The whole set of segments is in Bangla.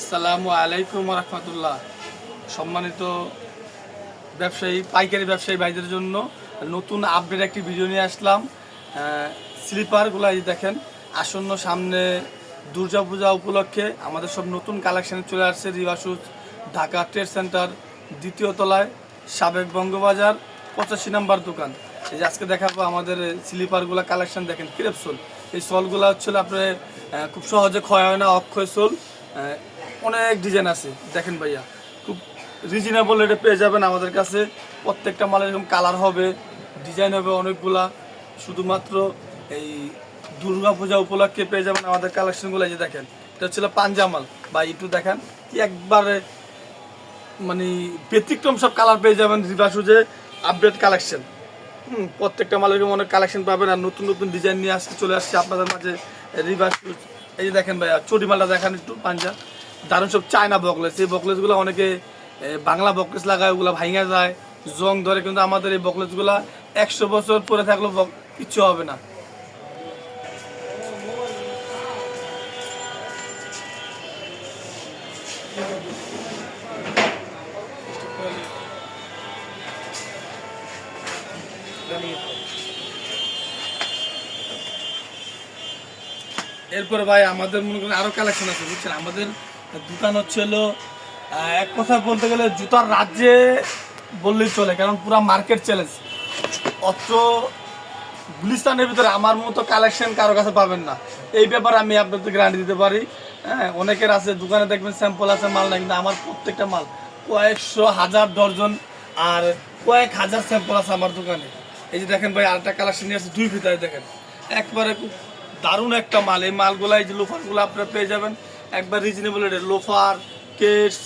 আসসালামু আলাইকুম রহমতুল্লাহ। সম্মানিত ব্যবসায়ী, পাইকারি ব্যবসায়ী ভাইদের জন্য নতুন আপডেট একটি ভিডিও নিয়ে আসলাম। স্লিপারগুলো এই দেখেন, আসন্ন সামনে দুর্গাপূজা উপলক্ষে আমাদের সব নতুন কালেকশানে চলে আসছে। রিবা শুজ, ঢাকা ট্রেড সেন্টার, দ্বিতীয় তলায়, সাবেক বঙ্গবাজার, 85 নম্বর দোকান। এই যে আজকে দেখাবো আমাদের স্লিপারগুলো কালেকশন। দেখেন ক্রেপ সোল, এই সোলগুলো হচ্ছে আপনার খুব সহজে ক্ষয় হয় না, অক্ষয় সোল। অনেক ডিজাইন আছে দেখেন ভাইয়া, খুব রিজনেবল রেটে পেয়ে যাবেন আমাদের কাছে। প্রত্যেকটা মালের এরকম কালার হবে, ডিজাইন হবে অনেকগুলা। শুধুমাত্র এই দুর্গাপূজা উপলক্ষে পেয়ে যাবেন আমাদের কালেকশনগুলো। এই যে দেখেন, এটা হচ্ছিল পাঞ্জামাল বা একটু দেখেন কি একবারে মানে ব্যতিক্রম সব কালার পেয়ে যাবেন রিবা শুজে। আপডেট কালেকশন, প্রত্যেকটা মালের অনেক কালেকশন পাবেন। আর নতুন নতুন ডিজাইন নিয়ে আসতে চলে আসছে আপনাদের মাঝে রিবা শুজ। এই যে দেখেন ভাইয়া, চটি মালটা দেখেন একটু, পাঞ্জা দারুণ সব চায়না বকলেস। এই বকলেসগুলো অনেকে বাংলা বকলেস লাগায়, ওগুলো ভাঙা যায়, জং ধরে, কিন্তু আমাদের এই বকলেসগুলো 100 বছর পরে থাকলেও কিচ্ছু হবে না। এরপরে ভাই আমাদের মনে করেন আরো কালেকশন আছে বুঝছেন। আমাদের দোকান হচ্ছে হলো এক কথা বলতে গেলে জুতার রাজ্যে বললেই চলে, কারণ পুরো মার্কেট চ্যালেঞ্জ। অত গুলিস্তানের ভিতরে আমার মতো কালেকশন কারো কাছে পাবেন না, এই ব্যাপারে আমি আপনাদের গ্যারান্টি দিতে পারি। হ্যাঁ, অনেকের আছে দোকানে দেখবেন স্যাম্পল আছে, মাল না, কিন্তু আমার প্রত্যেকটা মাল কয়েকশো হাজার ডর্জন আর কয়েক হাজার স্যাম্পল আছে আমার দোকানে। এই যে দেখেন ভাই, আরেকটা কালেকশন নিয়ে আসছে 2 ফিতায়, দেখেন একবারে খুব দারুণ একটা মাল। এই মালগুলো, এই যে লোফারগুলো আপনারা পেয়ে যাবেন একবার রিজনেবল রেটে। লোফার, কেটস,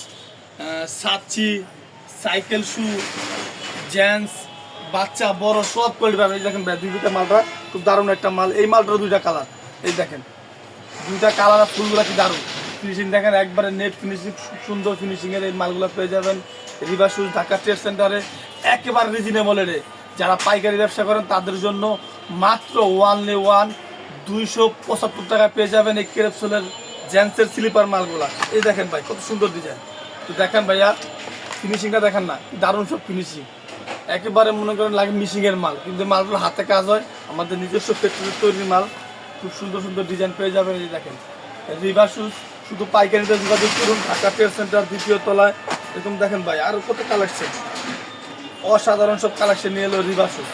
সাচ্চি, সাইকেল শু, জেন্টস, বাচ্চা বড় সব কোয়ালিটি পাবেন। এই দেখেন ভাই, 2 ফিতা মালটা খুব দারুণ একটা মাল। এই মালটার 2টা কালার, এই দেখেন 2টা কালার আর ফুলগুলো কি দারুণ ফিনিশিং দেখেন, একবারে নেট ফিনিশিং, খুব সুন্দর ফিনিশিংয়ের এই মালগুলো পেয়ে যাবেন রিবা শুজ ঢাকা ট্রেড সেন্টারে একেবারে রিজনেবল রেটে। যারা পাইকারি ব্যবসা করেন তাদের জন্য মাত্র 275 টাকা পেয়ে যাবেন এই ক্রেপসোলের জেন্টসের স্লিপার মালগুলা। এই দেখেন ভাই, কত সুন্দর ডিজাইন। তো দেখেন ভাইয়া, ফিনিশিংটা দেখেন না, দারুণ সব ফিনিশিং, একেবারে মনে করেন লাগে মিশিংয়ের মাল, কিন্তু মালগুলো হাতে কাজ হয়, আমাদের নিজস্ব ফ্যাক্টরির তৈরি মাল। খুব সুন্দর সুন্দর ডিজাইন পেয়ে যাবেন। এই দেখেন রিবা শুজ, শুধু পাইকারিতে যোগাযোগ করুন ঢাকা ট্রেড সেন্টার দ্বিতীয় তলায়। এরকম দেখেন ভাই, আরও কত কালেকশন, অসাধারণ সব কালেকশন নিয়ে এলো রিবা শুজ।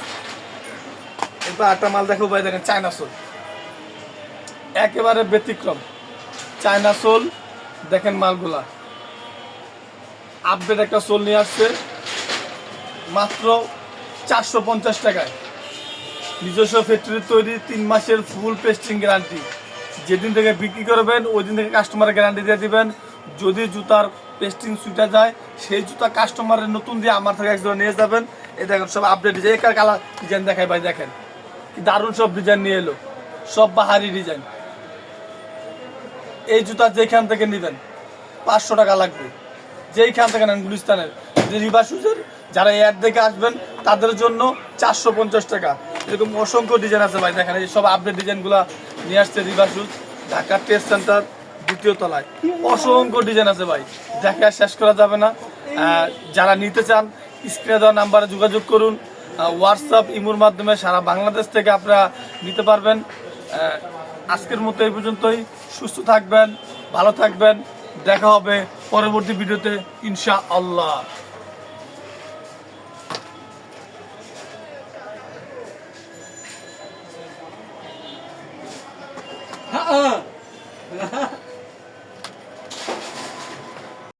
এরপর একটা মাল দেখো ভাই, দেখেন চায়না সোল, একেবারে ব্যতিক্রম চায়না সোল। দেখেন মালগুলা আপডেট একটা সোল নিয়ে আসছে মাত্র 450 টাকায়, নিজস্ব ফ্যাক্টরির তৈরি, 3 মাসের ফুল পেস্টিং গ্যারান্টি। যেদিন থেকে বিক্রি করবেন ওই দিন থেকে কাস্টমারের গ্যারান্টি দিয়ে দিবেন। যদি জুতার পেস্টিং ছুটে যায়, সেই জুতা কাস্টমারের নতুন দিয়ে আমার থেকে একজন নিয়ে যাবেন। এই দেখেন সব আপডেট ডিজাইন, একার কালার ডিজাইন দেখায় ভাই, দেখেন কি দারুণ সব ডিজাইন নিয়ে এলো, সব বাহারি ডিজাইন। এই জুতা যেখান থেকে নেবেন 500 টাকা লাগবে, যেইখান থেকে নেন গুলিস্তানের। রিবা শুজের যারা এয়ার দেখে আসবেন তাদের জন্য 450 টাকা। এরকম অসংখ্য ডিজাইন আছে ভাই, দেখেন এই সব আপডেট ডিজাইনগুলো নিয়ে আসছে রিবা শুজ ঢাকা ট্রেড সেন্টার দ্বিতীয় তলায়। অসংখ্য ডিজাইন আছে ভাই, দেখে আর শেষ করা যাবে না। যারা নিতে চান স্ক্রিনে দেওয়া নাম্বারে যোগাযোগ করুন। হোয়াটসঅ্যাপ, ইমোর মাধ্যমে সারা বাংলাদেশ থেকে আপনারা নিতে পারবেন। আজকের মতো এই পর্যন্তই। সুস্থ থাকবেন, ভালো থাকবেন, দেখা হবে পরবর্তী ভিডিওতে ইনশাআল্লাহ।